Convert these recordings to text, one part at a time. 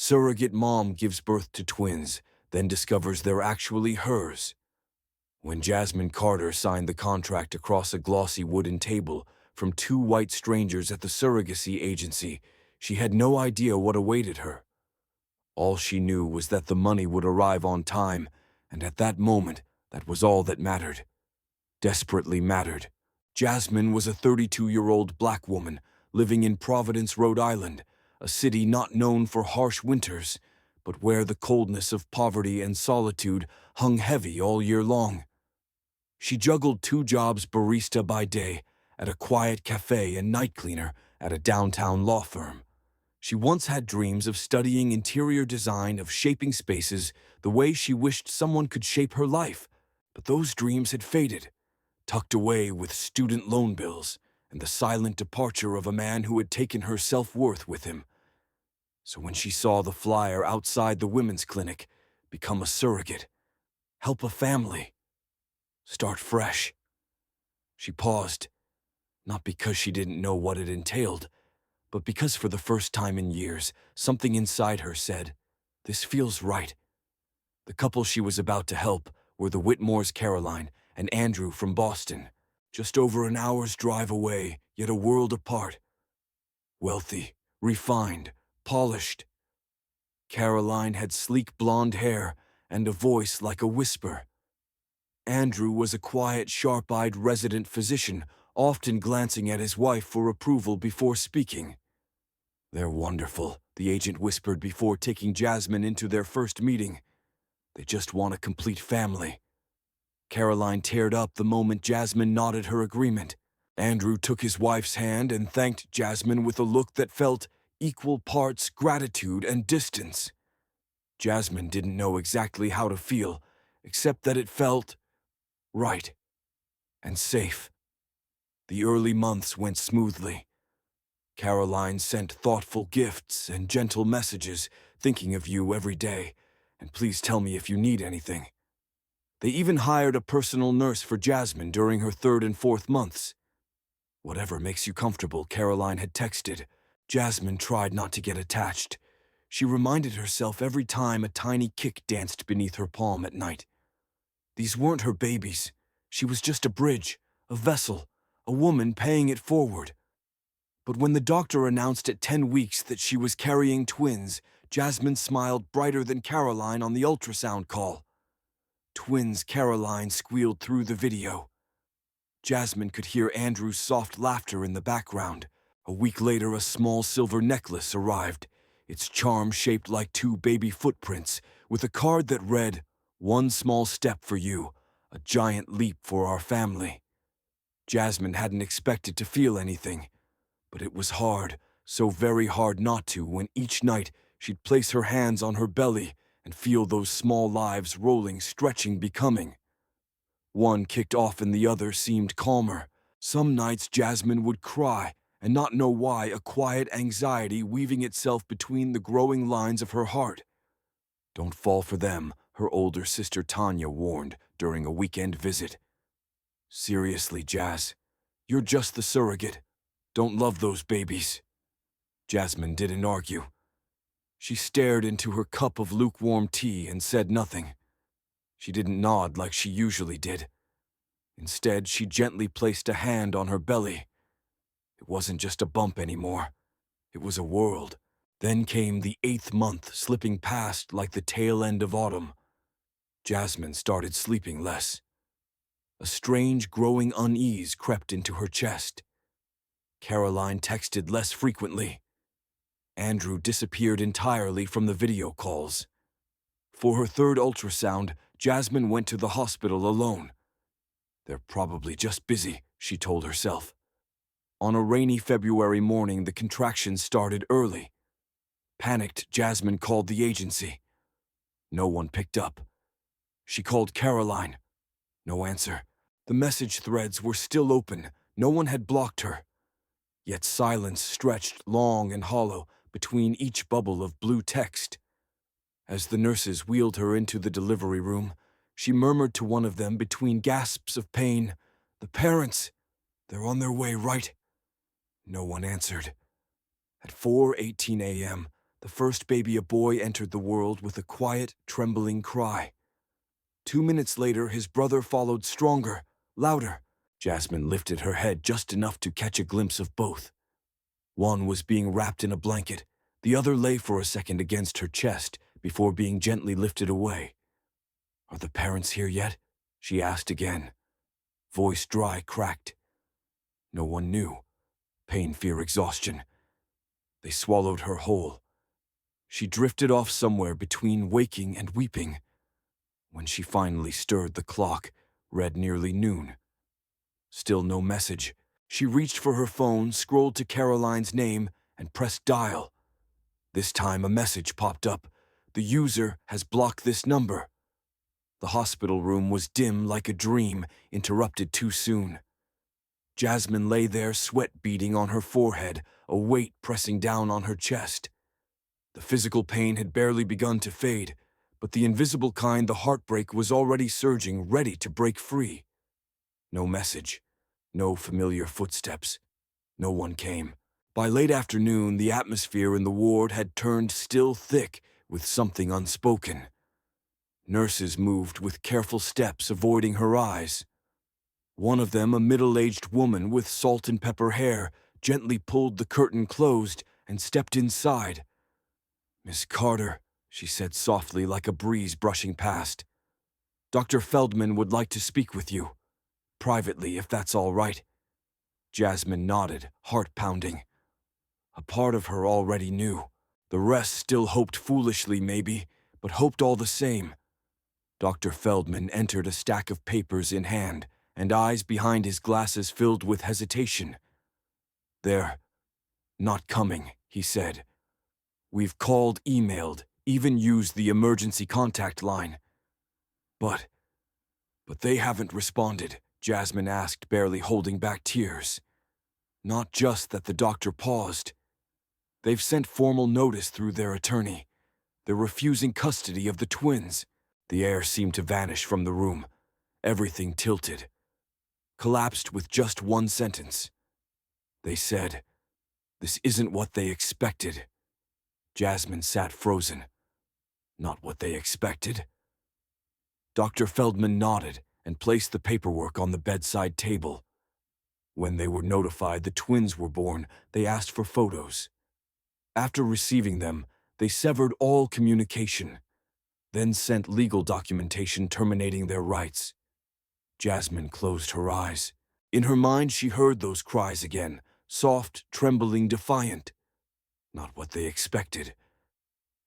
Surrogate mom gives birth to twins, then discovers they're actually hers. When Jasmine Carter signed the contract across a glossy wooden table from two white strangers at the surrogacy agency, she had no idea what awaited her. All she knew was that the money would arrive on time, and at that moment, that was all that mattered. Desperately mattered. Jasmine was a 32-year-old black woman living in Providence, Rhode Island, a city not known for harsh winters, but where the coldness of poverty and solitude hung heavy all year long. She juggled two jobs: barista by day at a quiet cafe and night cleaner at a downtown law firm. She once had dreams of studying interior design, of shaping spaces the way she wished someone could shape her life, but those dreams had faded, tucked away with student loan bills and the silent departure of a man who had taken her self-worth with him. So when she saw the flyer outside the women's clinic, become a surrogate, help a family, start fresh, she paused, not because she didn't know what it entailed, but because for the first time in years, something inside her said, "This feels right." The couple she was about to help were the Whitmores, Caroline and Andrew from Boston, just over an hour's drive away, yet a world apart. Wealthy, refined, polished. Caroline had sleek blonde hair and a voice like a whisper. Andrew was a quiet, sharp-eyed resident physician, often glancing at his wife for approval before speaking. "They're wonderful," the agent whispered before taking Jasmine into their first meeting. "They just want a complete family." Caroline teared up the moment Jasmine nodded her agreement. Andrew took his wife's hand and thanked Jasmine with a look that felt equal parts gratitude and distance. Jasmine didn't know exactly how to feel, except that it felt right and safe. The early months went smoothly. Caroline sent thoughtful gifts and gentle messages, "Thinking of you every day, and please tell me if you need anything." They even hired a personal nurse for Jasmine during her third and fourth months. "Whatever makes you comfortable," Caroline had texted. Jasmine tried not to get attached. She reminded herself every time a tiny kick danced beneath her palm at night. These weren't her babies. She was just a bridge, a vessel, a woman paying it forward. But when the doctor announced at 10 weeks that she was carrying twins, Jasmine smiled brighter than Caroline on the ultrasound call. "Twins," Caroline squealed through the video. Jasmine could hear Andrew's soft laughter in the background. A week later, a small silver necklace arrived, its charm shaped like two baby footprints, with a card that read, "One small step for you, a giant leap for our family." Jasmine hadn't expected to feel anything, but it was hard, so very hard not to, when each night she'd place her hands on her belly and feel those small lives rolling, stretching, becoming. One kicked off and the other seemed calmer. Some nights Jasmine would cry and not know why, a quiet anxiety weaving itself between the growing lines of her heart. "Don't fall for them," her older sister Tanya warned during a weekend visit. "Seriously, Jazz, you're just the surrogate. Don't love those babies." Jasmine didn't argue. She stared into her cup of lukewarm tea and said nothing. She didn't nod like she usually did. Instead, she gently placed a hand on her belly. It wasn't just a bump anymore. It was a world. Then came the 8th month, slipping past like the tail end of autumn. Jasmine started sleeping less. A strange, growing unease crept into her chest. Caroline texted less frequently. Andrew disappeared entirely from the video calls. For her third ultrasound, Jasmine went to the hospital alone. "They're probably just busy," she told herself. On a rainy February morning, the contractions started early. Panicked, Jasmine called the agency. No one picked up. She called Caroline. No answer. The message threads were still open. No one had blocked her. Yet silence stretched long and hollow between each bubble of blue text. As the nurses wheeled her into the delivery room, she murmured to one of them between gasps of pain, "The parents, they're on their way, right?" No one answered. At 4:18 a.m., the The first baby, a boy, entered the world with a quiet, trembling cry. 2 minutes later, his brother followed, stronger, louder. Jasmine lifted her head just enough to catch a glimpse of both. One was being wrapped in a blanket. The other lay for a second against her chest before being gently lifted away. "Are the parents here yet?" she asked again. Voice dry, cracked. No one knew. Pain, fear, exhaustion. They swallowed her whole. She drifted off somewhere between waking and weeping. When she finally stirred, the clock read nearly noon. Still no message. She reached for her phone, scrolled to Caroline's name, and pressed dial. This time a message popped up. "The user has blocked this number." The hospital room was dim like a dream, interrupted too soon. Jasmine lay there, sweat beading on her forehead, a weight pressing down on her chest. The physical pain had barely begun to fade, but the invisible kind, the heartbreak, was already surging, ready to break free. No message, no familiar footsteps. No one came. By late afternoon, the atmosphere in the ward had turned still thick with something unspoken. Nurses moved with careful steps, avoiding her eyes. One of them, a middle-aged woman with salt and pepper hair, gently pulled the curtain closed and stepped inside. "Miss Carter," she said softly, like a breeze brushing past. "Dr. Feldman would like to speak with you. Privately, if that's all right." Jasmine nodded, heart pounding. A part of her already knew. The rest still hoped foolishly, maybe, but hoped all the same. Dr. Feldman entered, a stack of papers in hand, and eyes behind his glasses filled with hesitation. "They're not coming," he said. "We've called, emailed, even used the emergency contact line. But they haven't responded," Jasmine asked, barely holding back tears. Not just that. The doctor paused. "They've sent formal notice through their attorney. They're refusing custody of the twins." The air seemed to vanish from the room. Everything tilted. Collapsed with just one sentence. "They said, this isn't what they expected." Jasmine sat frozen. Not what they expected? Dr. Feldman nodded and placed the paperwork on the bedside table. When they were notified the twins were born, they asked for photos. After receiving them, they severed all communication, then sent legal documentation terminating their rights. Jasmine closed her eyes. In her mind, she heard those cries again, soft, trembling, defiant. Not what they expected.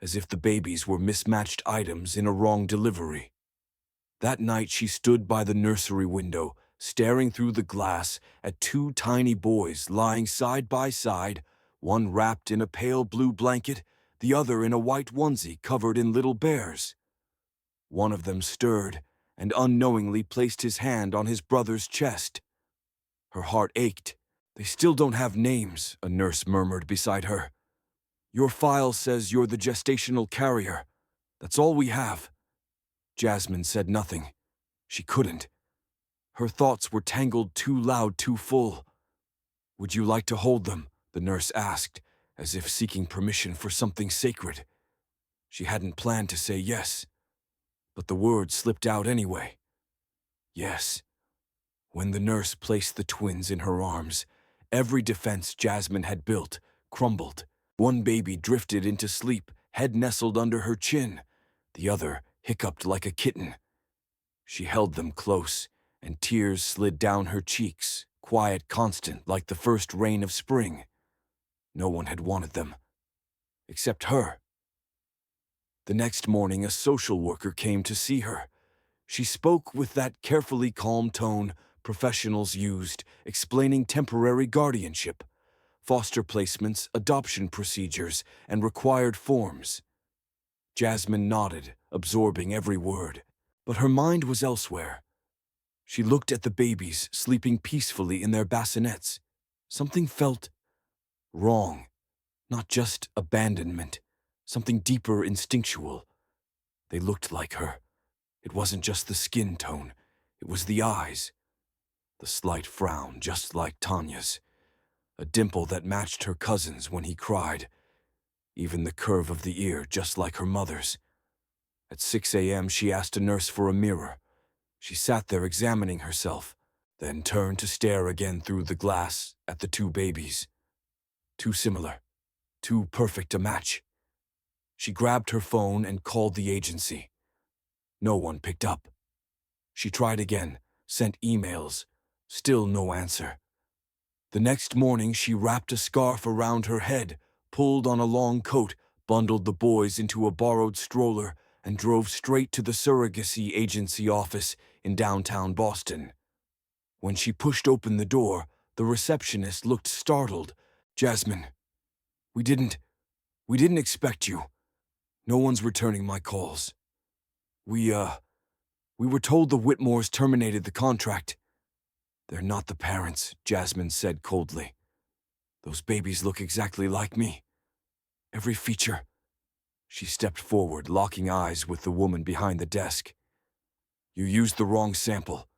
As if the babies were mismatched items in a wrong delivery. That night she stood by the nursery window, staring through the glass at two tiny boys lying side by side, one wrapped in a pale blue blanket, the other in a white onesie covered in little bears. One of them stirred and unknowingly placed his hand on his brother's chest. Her heart ached. "They still don't have names," a nurse murmured beside her. "Your file says you're the gestational carrier. That's all we have." Jasmine said nothing. She couldn't. Her thoughts were tangled, too loud, too full. "Would you like to hold them?" the nurse asked, as if seeking permission for something sacred. She hadn't planned to say yes, but the words slipped out anyway. Yes. When the nurse placed the twins in her arms, every defense Jasmine had built crumbled. One baby drifted into sleep, head nestled under her chin. The other hiccuped like a kitten. She held them close, and tears slid down her cheeks, quiet, constant, like the first rain of spring. No one had wanted them, except her. The next morning, a social worker came to see her. She spoke with that carefully calm tone professionals used, explaining temporary guardianship, foster placements, adoption procedures, and required forms. Jasmine nodded, absorbing every word, but her mind was elsewhere. She looked at the babies sleeping peacefully in their bassinets. Something felt wrong, not just abandonment, something deeper, instinctual. They looked like her. It wasn't just the skin tone, it was the eyes. The slight frown, just like Tanya's. A dimple that matched her cousin's when he cried. even the curve of the ear just like her mother's. At 6 a.m., she asked a nurse for a mirror. She sat there examining herself, then turned to stare again through the glass at the two babies. Too similar, too perfect a match. She grabbed her phone and called the agency. No one picked up. She tried again, sent emails, still no answer. The next morning, she wrapped a scarf around her head, pulled on a long coat, bundled the boys into a borrowed stroller, and drove straight to the surrogacy agency office in downtown Boston. When she pushed open the door, the receptionist looked startled. "Jasmine, we didn't expect you. No one's returning my calls. We were told the Whitmores terminated the contract." "They're not the parents," Jasmine said coldly. "Those babies look exactly like me. Every feature." She stepped forward, locking eyes with the woman behind the desk. "You used the wrong sample.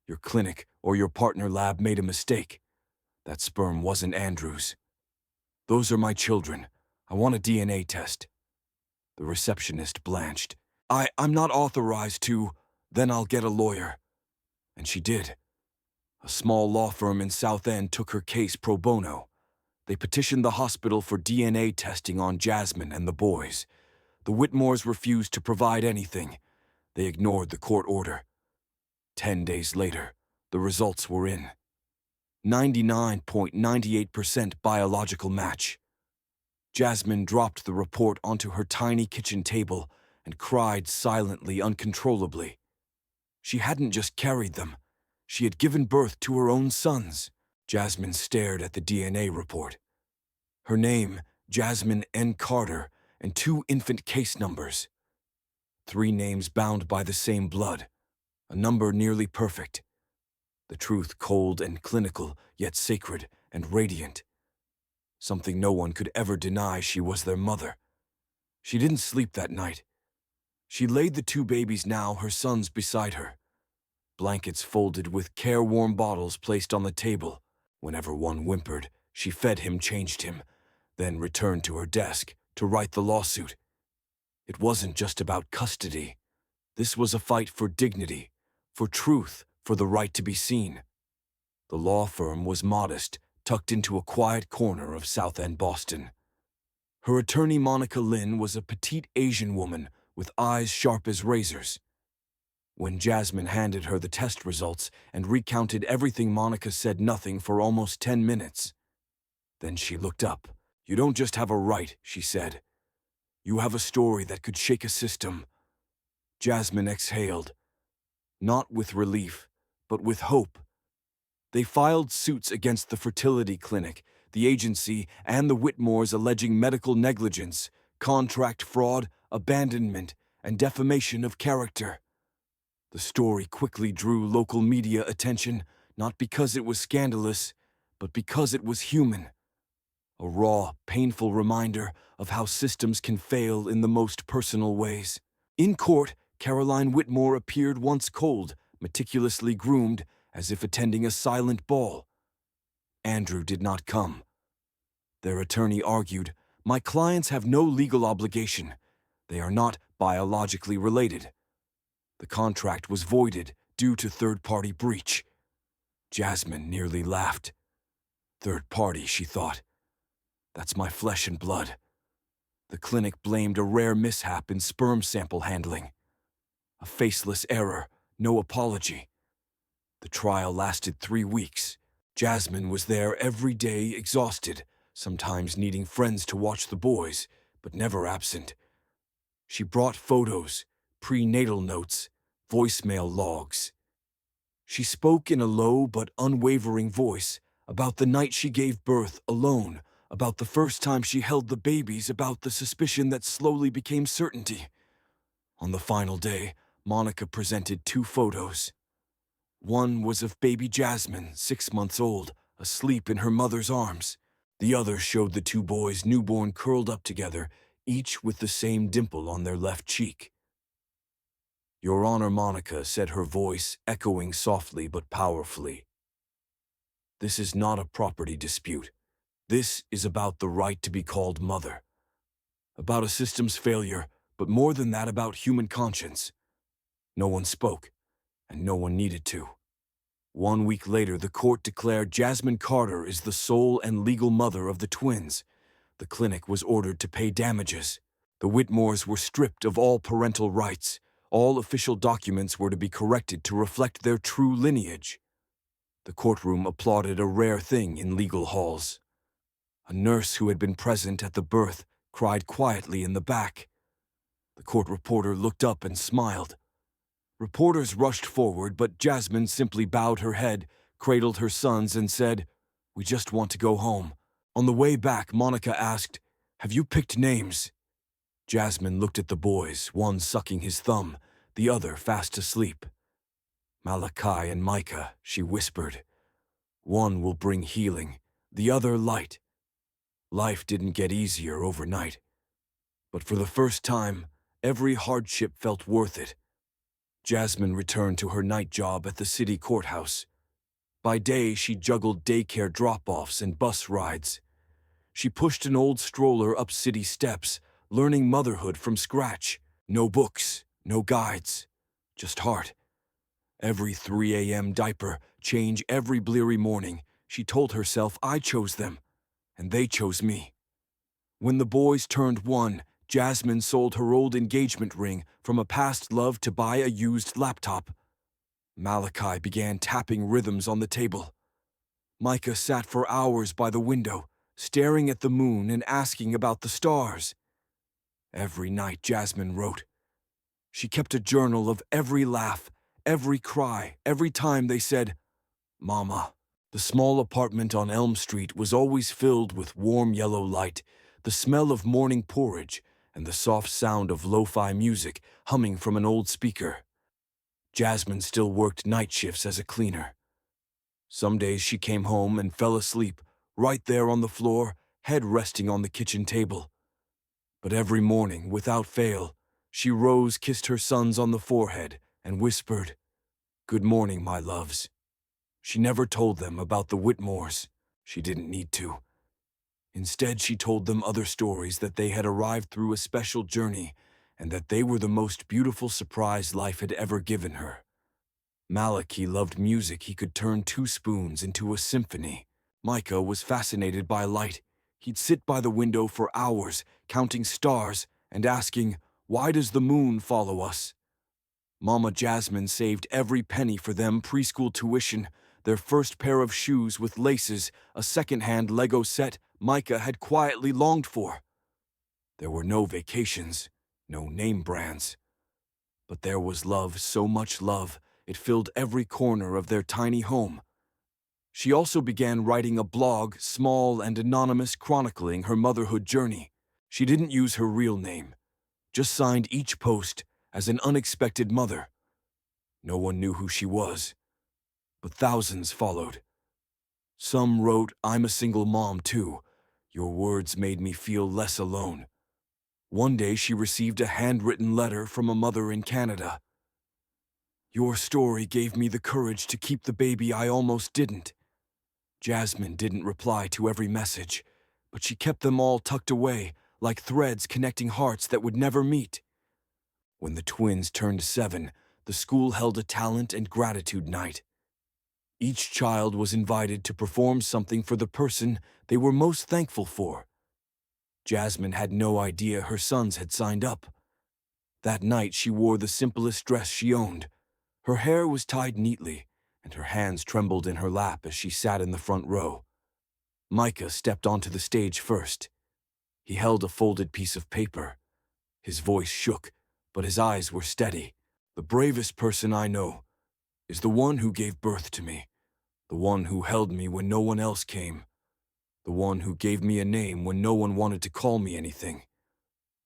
Your clinic or your partner lab made a mistake. That sperm wasn't Andrew's. Those are my children. I want a DNA test." The receptionist blanched. I'm not authorized to. Then I'll get a lawyer." And she did. A small law firm in South End took her case pro bono. They petitioned the hospital for DNA testing on Jasmine and the boys. The Whitmores refused to provide anything. They ignored the court order. 10 days later, the results were in. 99.98% biological match. Jasmine dropped the report onto her tiny kitchen table and cried silently, uncontrollably. She hadn't just carried them. She had given birth to her own sons. Jasmine stared at the DNA report. Her name, Jasmine N. Carter, and 2 infant case numbers. 3 names bound by the same blood, a number nearly perfect. The truth cold and clinical, yet sacred and radiant. Something no one could ever deny: she was their mother. She didn't sleep that night. She laid the 2 babies, now her sons, beside her. Blankets folded with careworn bottles placed on the table. Whenever one whimpered, she fed him, changed him, then returned to her desk to write the lawsuit. It wasn't just about custody. This was a fight for dignity, for truth, for the right to be seen. The law firm was modest, tucked into a quiet corner of South End Boston. Her attorney, Monica Lynn, was a petite Asian woman with eyes sharp as razors. When Jasmine handed her the test results and recounted everything, Monica said nothing for almost 10 minutes. Then she looked up. "You don't just have a right," she said. "You have a story that could shake a system." Jasmine exhaled, not with relief, but with hope. They filed suits against the fertility clinic, the agency, and the Whitmores, alleging medical negligence, contract fraud, abandonment, and defamation of character. The story quickly drew local media attention, not because it was scandalous, but because it was human. A raw, painful reminder of how systems can fail in the most personal ways. In court, Caroline Whitmore appeared once cold, meticulously groomed, as if attending a silent ball. Andrew did not come. Their attorney argued, "My clients have no legal obligation. They are not biologically related." The contract was voided due to third-party breach. Jasmine nearly laughed. "Third party," she thought. "That's my flesh and blood." The clinic blamed a rare mishap in sperm sample handling. A faceless error, no apology. The trial lasted 3 weeks. Jasmine was there every day, exhausted, sometimes needing friends to watch the boys, but never absent. She brought photos, prenatal notes, voicemail logs. She spoke in a low but unwavering voice about the night she gave birth alone, about the first time she held the babies, about the suspicion that slowly became certainty. On the final day, Monica presented 2 photos. One was of baby Jasmine, 6 months old, asleep in her mother's arms. The other showed the 2 boys, newborn, curled up together, each with the same dimple on their left cheek. "Your Honor," Monica said, her voice echoing softly but powerfully. "This is not a property dispute. This is about the right to be called mother. about a system's failure, but more than that, about human conscience. No one spoke, and no one needed to. 1 week later, the court declared Jasmine Carter is the sole and legal mother of the twins. The clinic was ordered to pay damages. The Whitmores were stripped of all parental rights. All official documents were to be corrected to reflect their true lineage. The courtroom applauded a rare thing in legal halls. A nurse who had been present at the birth cried quietly in the back. The court reporter looked up and smiled. Reporters rushed forward, but Jasmine simply bowed her head, cradled her sons, and said, "We just want to go home." On the way back, Monica asked, "Have you picked names?" Jasmine looked at the boys, one sucking his thumb, the other fast asleep. "Malachi and Micah," she whispered. "One will bring healing, the other light." Life didn't get easier overnight. But for the first time, every hardship felt worth it. Jasmine returned to her night job at the city courthouse. By day, she juggled daycare drop-offs and bus rides. She pushed an old stroller up city steps, learning motherhood from scratch. No books, no guides, just heart. Every 3 a.m. diaper change every bleary morning, she told herself, I chose them, and they chose me. When the boys turned 1, Jasmine sold her old engagement ring from a past love to buy a used laptop. Malachi began tapping rhythms on the table. Micah sat for hours by the window, staring at the moon and asking about the stars. Every night Jasmine wrote. She kept a journal of every laugh, every cry, every time they said, "Mama." The small apartment on Elm Street was always filled with warm yellow light, the smell of morning porridge, and the soft sound of lo-fi music humming from an old speaker. Jasmine still worked night shifts as a cleaner. Some days she came home and fell asleep, right there on the floor, head resting on the kitchen table. But every morning, without fail, she rose, kissed her sons on the forehead, and whispered, "Good morning, my loves." She never told them about the Whitmores. She didn't need to. Instead, she told them other stories, that they had arrived through a special journey, and that they were the most beautiful surprise life had ever given her. Malachi loved music. He could turn 2 spoons into a symphony. Micah was fascinated by light. He'd sit by the window for hours, counting stars and asking, "Why does the moon follow us?" Mama Jasmine saved every penny for them: preschool tuition, their first pair of shoes with laces, a second-hand Lego set Micah had quietly longed for. There were no vacations, no name brands. But there was love, so much love, it filled every corner of their tiny home. She also began writing a blog, small and anonymous, chronicling her motherhood journey. She didn't use her real name, just signed each post as an unexpected mother. No one knew who she was, but thousands followed. Some wrote, "I'm a single mom too. Your words made me feel less alone." One day she received a handwritten letter from a mother in Canada. "Your story gave me the courage to keep the baby I almost didn't." Jasmine didn't reply to every message, but she kept them all tucked away, like threads connecting hearts that would never meet. When the twins turned 7, the school held a talent and gratitude night. Each child was invited to perform something for the person they were most thankful for. Jasmine had no idea her sons had signed up. That night she wore the simplest dress she owned. Her hair was tied neatly, and her hands trembled in her lap as she sat in the front row. Micah stepped onto the stage first. He held a folded piece of paper. His voice shook, but his eyes were steady. "The bravest person I know is the one who gave birth to me, the one who held me when no one else came, the one who gave me a name when no one wanted to call me anything,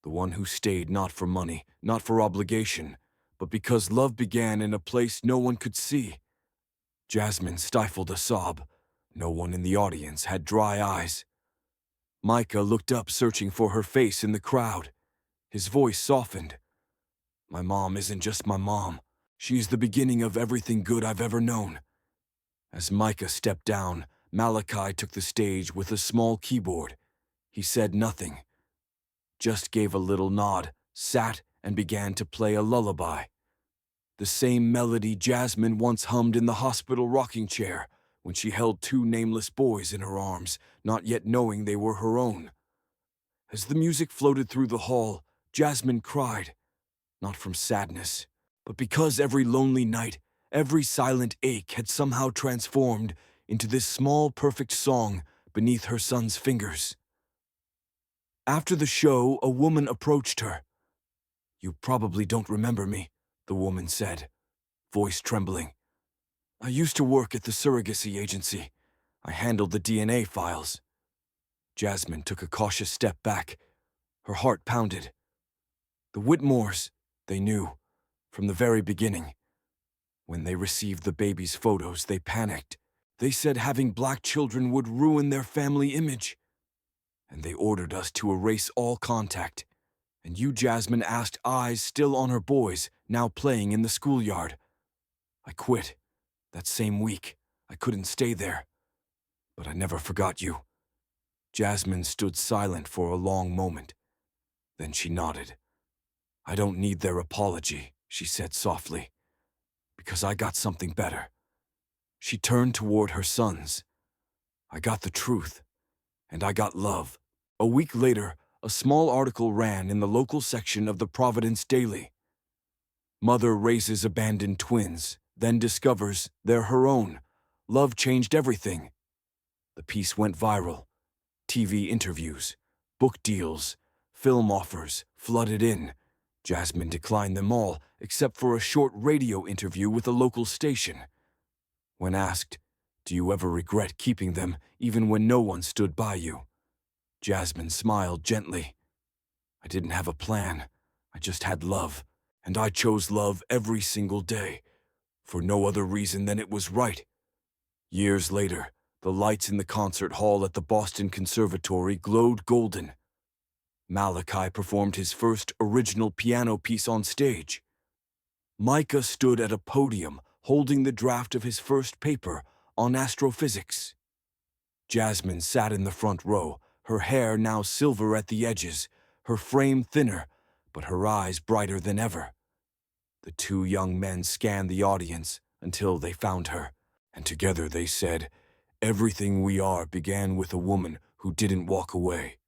the one who stayed not for money, not for obligation, but because love began in a place no one could see." Jasmine stifled a sob. No one in the audience had dry eyes. Micah looked up, searching for her face in the crowd. His voice softened. "My mom isn't just my mom. She's the beginning of everything good I've ever known." As Micah stepped down, Malachi took the stage with a small keyboard. He said nothing, just gave a little nod, sat, and began to play a lullaby. The same melody Jasmine once hummed in the hospital rocking chair when she held two nameless boys in her arms, not yet knowing they were her own. As the music floated through the hall, Jasmine cried, not from sadness, but because every lonely night, every silent ache had somehow transformed into this small, perfect song beneath her son's fingers. After the show, a woman approached her. "You probably don't remember me," the woman said, voice trembling. "I used to work at the surrogacy agency. I handled the DNA files." Jasmine took a cautious step back. Her heart pounded. The Whitmores, they knew, from the very beginning. When they received the baby's photos, they panicked. They said having black children would ruin their family image. And they ordered us to erase all contact. And you, Jasmine, asked eyes still on her boys, now playing in the schoolyard. I quit. That same week, I couldn't stay there. But I never forgot you. Jasmine stood silent for a long moment. Then she nodded. "I don't need their apology," she said softly, "because I got something better." She turned toward her sons. "I got the truth, and I got love." A week later, a small article ran in the local section of the Providence Daily. Mother raises abandoned twins, then discovers they're her own. Love changed everything. The piece went viral. TV interviews, book deals, film offers flooded in. Jasmine declined them all, except for a short radio interview with a local station. When asked, "Do you ever regret keeping them, even when no one stood by you?" Jasmine smiled gently. "I didn't have a plan. I just had love, and I chose love every single day, for no other reason than it was right." Years later, the lights in the concert hall at the Boston Conservatory glowed golden. Malachi performed his first original piano piece on stage. Micah stood at a podium holding the draft of his first paper on astrophysics. Jasmine sat in the front row, her hair now silver at the edges, her frame thinner, but her eyes brighter than ever. The two young men scanned the audience until they found her, and together they said, "Everything we are began with a woman who didn't walk away."